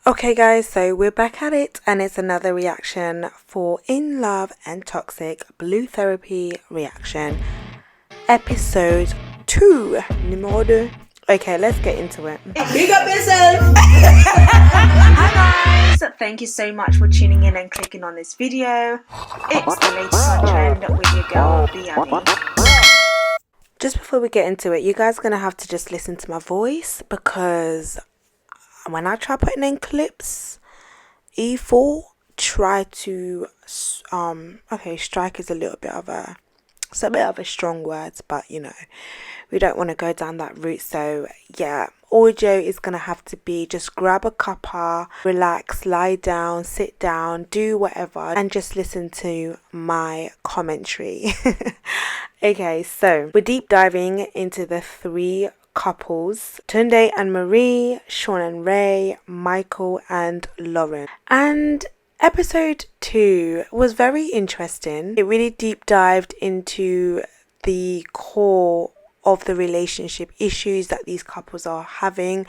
Okay guys, so we're back at it and it's another reaction for In Love and Toxic Blue Therapy reaction. Episode 2. Numéro 2. Okay, let's get into it. Big up yourself! Hi guys! Thank you so much for tuning in and clicking on this video. It's the latest on trend with your girl, Biami. Just before we get into it, you guys are going to have to just listen to my voice because when I try putting in clips, E4 try to okay, strike is a little bit of a, it's a bit of a strong word, but you know, we don't want to go down that route. So yeah, audio is gonna have to be just grab a cuppa, relax, lie down, sit down, do whatever, and just listen to my commentary. Okay, so we're deep diving into the 3 couples: Tunde and Marie, Shaun and Ray, Michael and Lauren. And episode 2 was very interesting. It really deep dived into the core of the relationship issues that these couples are having.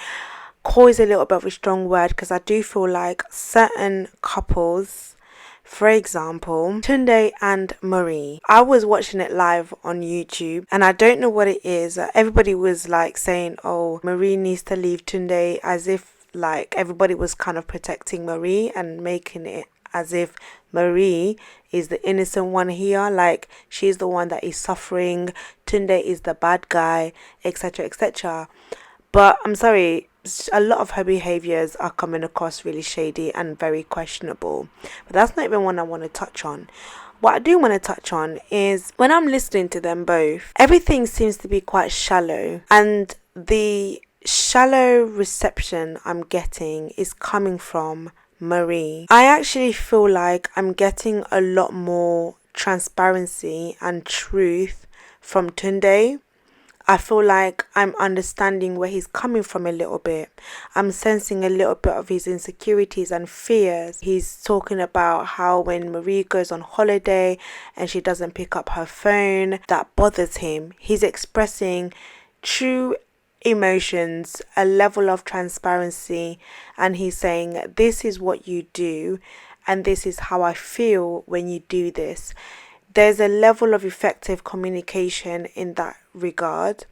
Core is a little bit of a strong word because I do feel like certain couples, for example, Tunde and Marie, I was watching it live on YouTube and I don't know what it is. Everybody was like saying, oh, Marie needs to leave Tunde, as if like everybody was kind of protecting Marie and making it as if Marie is the innocent one here, like she's the one that is suffering, Tunde is the bad guy, etc, etc. But I'm sorry, a lot of her behaviors are coming across really shady and very questionable, but that's not even what I want to touch on. What I do want to touch on is when I'm listening to them both, everything seems to be quite shallow, and the shallow reception I'm getting is coming from Marie. I actually feel like I'm getting a lot more transparency and truth from Tunde. I feel like I'm understanding where he's coming from a little bit. I'm sensing a little bit of his insecurities and fears. He's talking about how when Marie goes on holiday and she doesn't pick up her phone, that bothers him. He's expressing true emotions, a level of transparency, and he's saying, this is what you do and this is how I feel when you do this. There's a level of effective communication in that regard.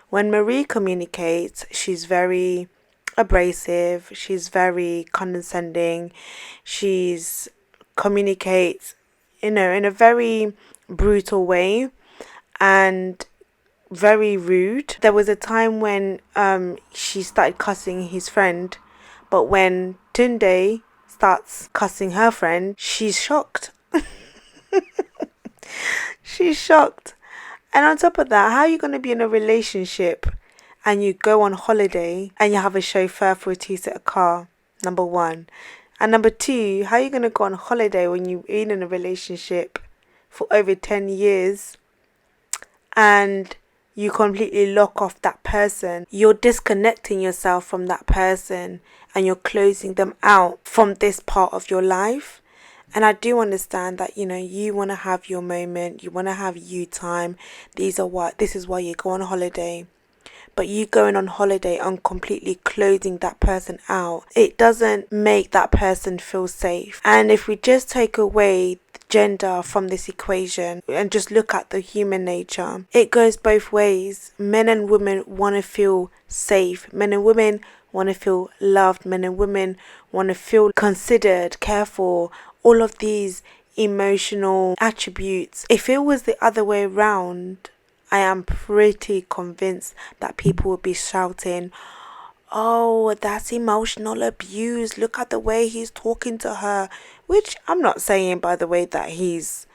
When Marie communicates, she's very abrasive, she's very condescending, she's communicates, you know, in a very brutal way and very rude. There was a time when she started cussing his friend, but when Tunde starts cussing her friend, she's shocked. She's shocked. And on top of that, how are you going to be in a relationship and you go on holiday and you have a chauffeur for a 2-seater car? Number 1. And number 2, how are you going to go on holiday when you've been in a relationship for over 10 years and you completely lock off that person? You're disconnecting yourself from that person and you're closing them out from this part of your life. And I do understand that, you know, you want to have your moment, you want to have you time. This is why you go on holiday. But you going on holiday and completely closing that person out, it doesn't make that person feel safe. And if we just take away gender from this equation and just look at the human nature, it goes both ways. Men and women want to feel safe. Men and women want to feel loved. Men and women want to feel considered, cared for, all of these emotional attributes. If it was the other way around, I am pretty convinced that people would be shouting, oh, that's emotional abuse, look at the way he's talking to her. Which I'm not saying, by the way, that he's,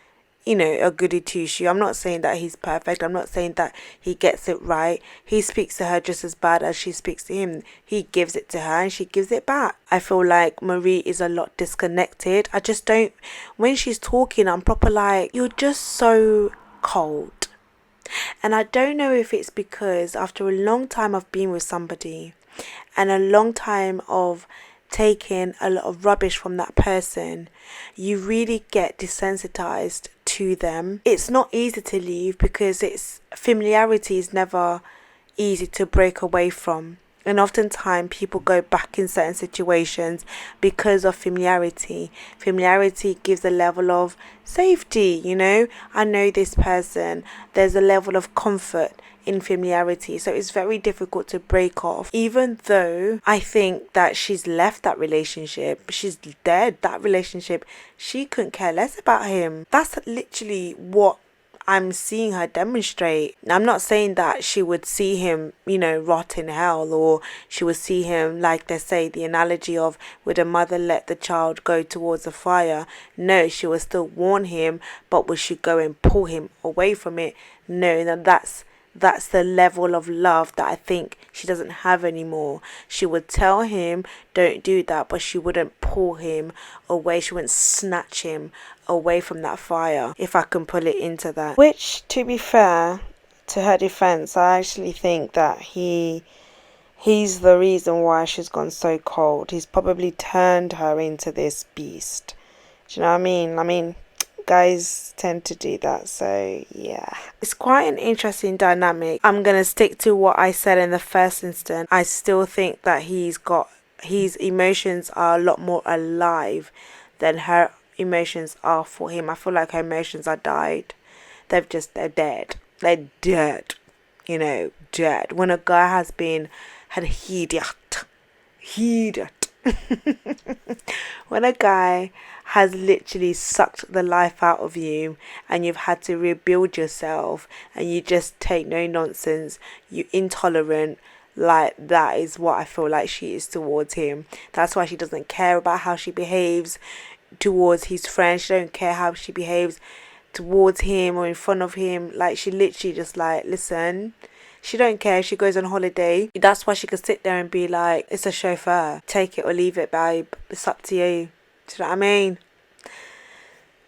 you know, a goody two-shoe. I'm not saying that he's perfect. I'm not saying that he gets it right. He speaks to her just as bad as she speaks to him. He gives it to her and she gives it back. I feel like Marie is a lot disconnected. I just don't, when she's talking, I'm proper like, you're just so cold. And I don't know if it's because after a long time of being with somebody and a long time of taking a lot of rubbish from that person, you really get desensitized to them. It's not easy to leave because familiarity is never easy to break away from. And oftentimes people go back in certain situations because of familiarity. Familiarity gives a level of safety, I know this person. There's a level of comfort in familiarity. So it's very difficult to break off. Even though I think that she's left that relationship, she's dead. That relationship, she couldn't care less about him. That's literally what I'm seeing her demonstrate. I'm not saying that she would see him, rot in hell, or she would see him, like they say, the analogy of would a mother let the child go towards the fire? No, she would still warn him, but would she go and pull him away from it? No, that's the level of love that I think she doesn't have anymore. She would tell him, don't do that, but she wouldn't pull him away. She wouldn't snatch him away from that fire, if I can pull it into that. Which, to be fair, to her defense, I actually think that he's the reason why she's gone so cold. He's probably turned her into this beast. Do you know what I mean? Guys tend to do that, so yeah, it's quite an interesting dynamic. I'm gonna stick to what I said in the first instance. I still think that his emotions are a lot more alive than her emotions are for him. I feel like her emotions are died. They're dead. They're dead. Dead. When a guy has been had heated when a guy has literally sucked the life out of you and you've had to rebuild yourself and you just take no nonsense, you intolerant, like that is what I feel like she is towards him. That's why she doesn't care about how she behaves towards his friends. She don't care how she behaves towards him or in front of him. Like, she literally just like, listen, she don't care if she goes on holiday. That's why she could sit there and be like, it's a chauffeur, take it or leave it, babe, it's up to you. Do you know what I mean?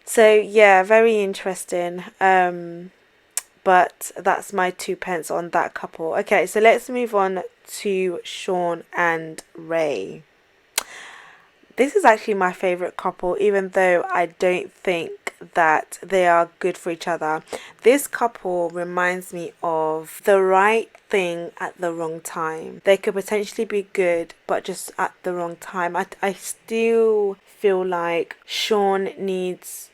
So yeah, very interesting. But that's my 2 pence on that couple. Okay, so let's move on to Shaun and Ray. This is actually my favourite couple, even though I don't think that they are good for each other. This couple reminds me of the right thing at the wrong time. They could potentially be good, but just at the wrong time. I still feel like Shaun needs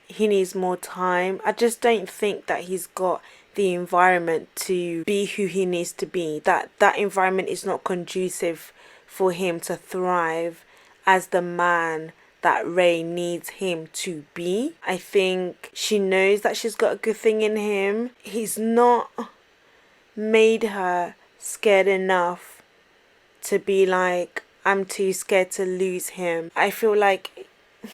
more time. I just don't think that he's got the environment to be who he needs to be. That environment is not conducive for him to thrive as the man that Ray needs him to be. I think she knows that she's got a good thing in him. He's not made her scared enough to be like, I'm too scared to lose him. I feel like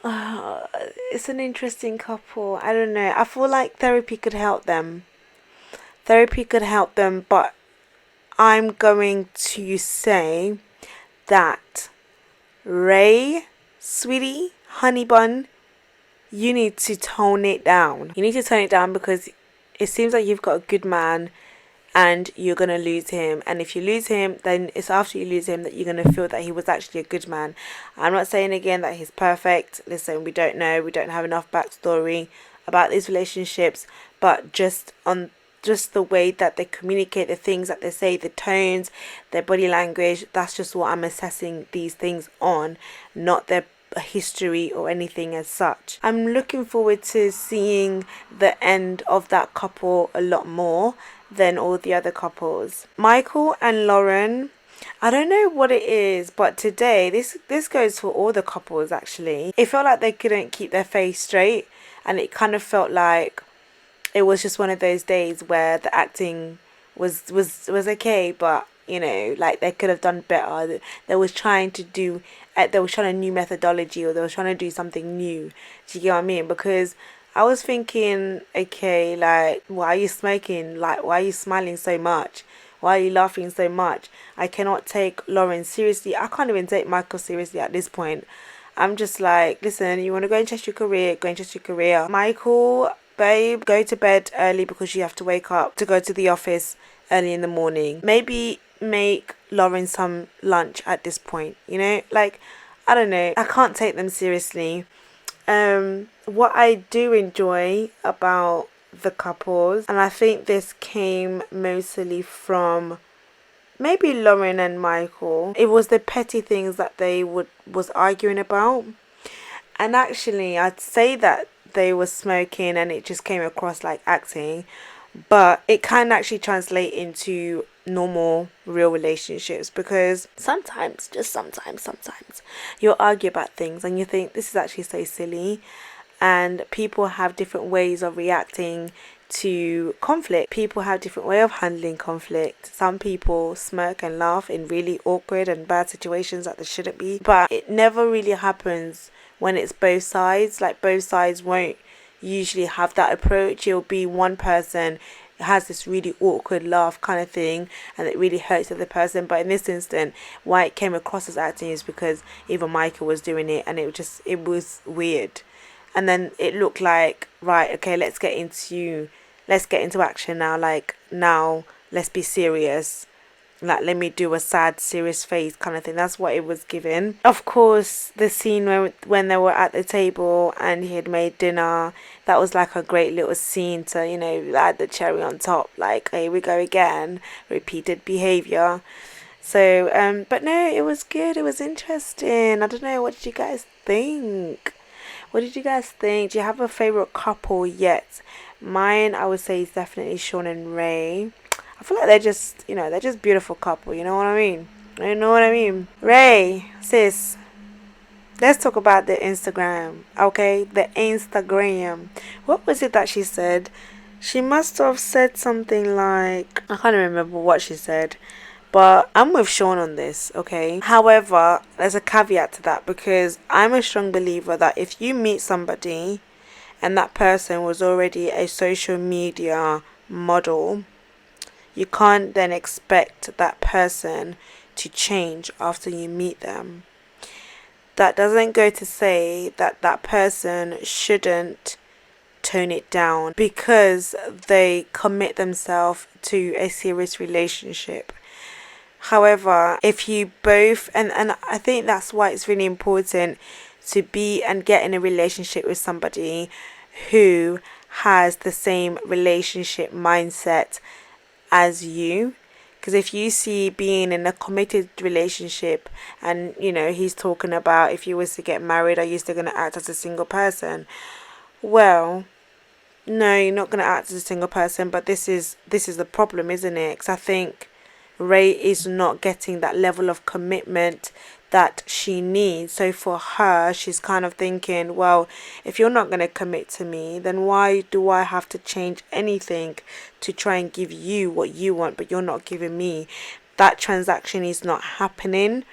it's an interesting couple. I don't know. I feel like therapy could help them. But I'm going to say that Ray, sweetie, honey bun, you need to tone it down. Because it seems like you've got a good man and you're going to lose him. And if you lose him, then it's after you lose him that you're going to feel that he was actually a good man. I'm not saying again that he's perfect. Listen, we don't know. We don't have enough backstory about these relationships. But just the way that they communicate, the things that they say, the tones, their body language, that's just what I'm assessing these things on, not their history or anything as such. I'm looking forward to seeing the end of that couple a lot more than all the other couples. Michael and Lauren, I don't know what it is, but today, this goes for all the couples actually. It felt like they couldn't keep their face straight, and it kind of felt like it was just one of those days where the acting was okay, but like they could have done better. They was trying a new methodology, or they were trying to do something new. Do you get what I mean? Because I was thinking, okay, like, why are you smoking? Like, why are you smiling so much? Why are you laughing so much? I cannot take Lauren seriously. I can't even take Michael seriously at this point. I'm just like, listen, you want to go and chase your career, go and chase your career. Michael, babe, go to bed early because you have to wake up to go to the office early in the morning. Maybe make Lauren some lunch at this point, like, I don't know. I can't take them seriously. What I do enjoy about the couples, and I think this came mostly from maybe Lauren and Michael, it was the petty things that they was arguing about. And actually, I'd say that they were smoking and it just came across like acting, but it can actually translate into normal real relationships, because sometimes, just sometimes you'll argue about things and you think this is actually so silly, and people have different ways of reacting to conflict. People have different way of handling conflict. Some people smirk and laugh in really awkward and bad situations that there shouldn't be, but it never really happens when it's both sides. Like, both sides won't usually have that approach. It'll be one person has this really awkward laugh kind of thing and it really hurts the other person. But in this instant, why it came across as acting is because even Michael was doing it and it was weird. And then it looked like, right, okay, let's get into action now. Like, now let's be serious. Like, let me do a sad, serious face kind of thing. That's what it was given. Of course, the scene when they were at the table and he had made dinner, that was like a great little scene to, add the cherry on top. Like, here we go again, repeated behavior. So, but no, it was good. It was interesting. I don't know. What did you guys think? What did you guys think? Do you have a favorite couple yet? Mine, I would say, is definitely Shaun and Ray. I feel like they're just beautiful couple. You know what I mean? You know what I mean? Ray, sis, let's talk about the Instagram. Okay, the Instagram. What was it that she said? She must have said something like, I can't remember what she said. But I'm with Shaun on this, okay? However, there's a caveat to that, because I'm a strong believer that if you meet somebody and that person was already a social media model, you can't then expect that person to change after you meet them. That doesn't go to say that that person shouldn't tone it down because they commit themselves to a serious relationship. However, if you both, and I think that's why it's really important to be and get in a relationship with somebody who has the same relationship mindset as you. Because if you see being in a committed relationship and, he's talking about, if you was to get married, are you still going to act as a single person? Well, no, you're not going to act as a single person, but this is the problem, isn't it? Because I think Ray is not getting that level of commitment that she needs. So for her, she's kind of thinking, well, if you're not going to commit to me, then why do I have to change anything to try and give you what you want, but you're not giving me? That transaction is not happening.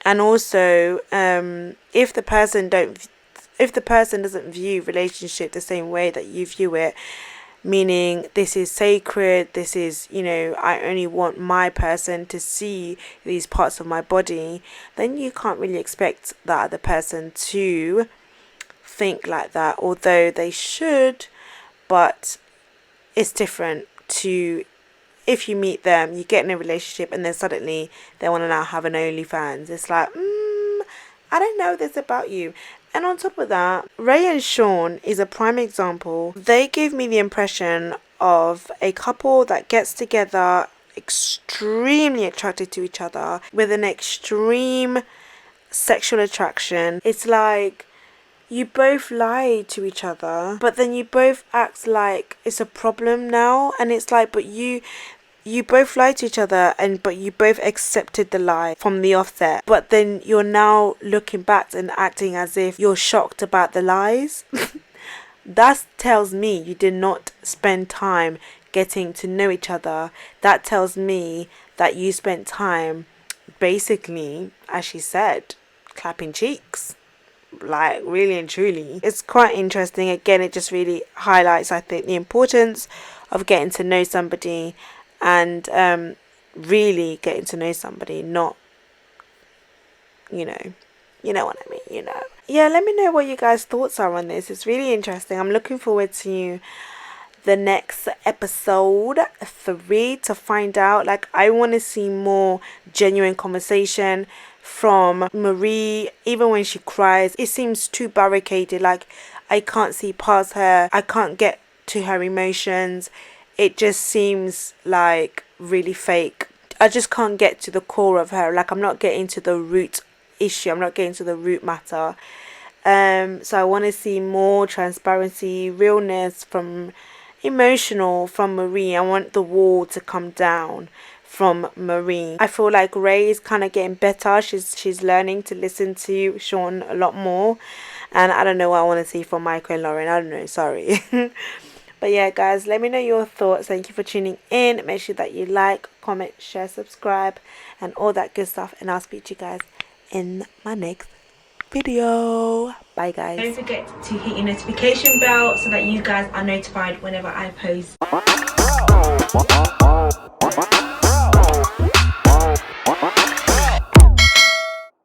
And also, if the person doesn't view relationship the same way that you view it, meaning this is sacred, this is, I only want my person to see these parts of my body, then you can't really expect that other person to think like that, although they should. But it's different to if you meet them, you get in a relationship, and then suddenly they want to now have an OnlyFans. It's like, I don't know this about you. And on top of that, Ray and Shaun is a prime example. They give me the impression of a couple that gets together, extremely attracted to each other, with an extreme sexual attraction. It's like you both lie to each other, but then you both act like it's a problem now. And it's like, but you both lied to each other, but you both accepted the lie from the offset. But then you're now looking back and acting as if you're shocked about the lies. That tells me you did not spend time getting to know each other. That tells me that you spent time, basically, as she said, clapping cheeks. Like, really and truly. It's quite interesting. Again, it just really highlights, I think, the importance of getting to know somebody, and really getting to know somebody, not, you know what I mean, Yeah, let me know what you guys' thoughts are on this. It's really interesting. I'm looking forward to the next episode 3 to find out. Like, I want to see more genuine conversation from Marie. Even when she cries, it seems too barricaded. Like, I can't see past her. I can't get to her emotions. It just seems like really fake. I just can't get to the core of her. Like, I'm not getting to the root issue. I'm not getting to the root matter. So I want to see more transparency, realness from emotional from Marie. I want the wall to come down from Marie. I feel like Ray is kind of getting better. She's learning to listen to Shaun a lot more. And I don't know what I want to see from Michael and Lauren. I don't know. Sorry. But yeah, guys, let me know your thoughts. Thank you for tuning in. Make sure that you like, comment, share, subscribe, and all that good stuff. And I'll speak to you guys in my next video. Bye, guys. Don't forget to hit your notification bell so that you guys are notified whenever I post.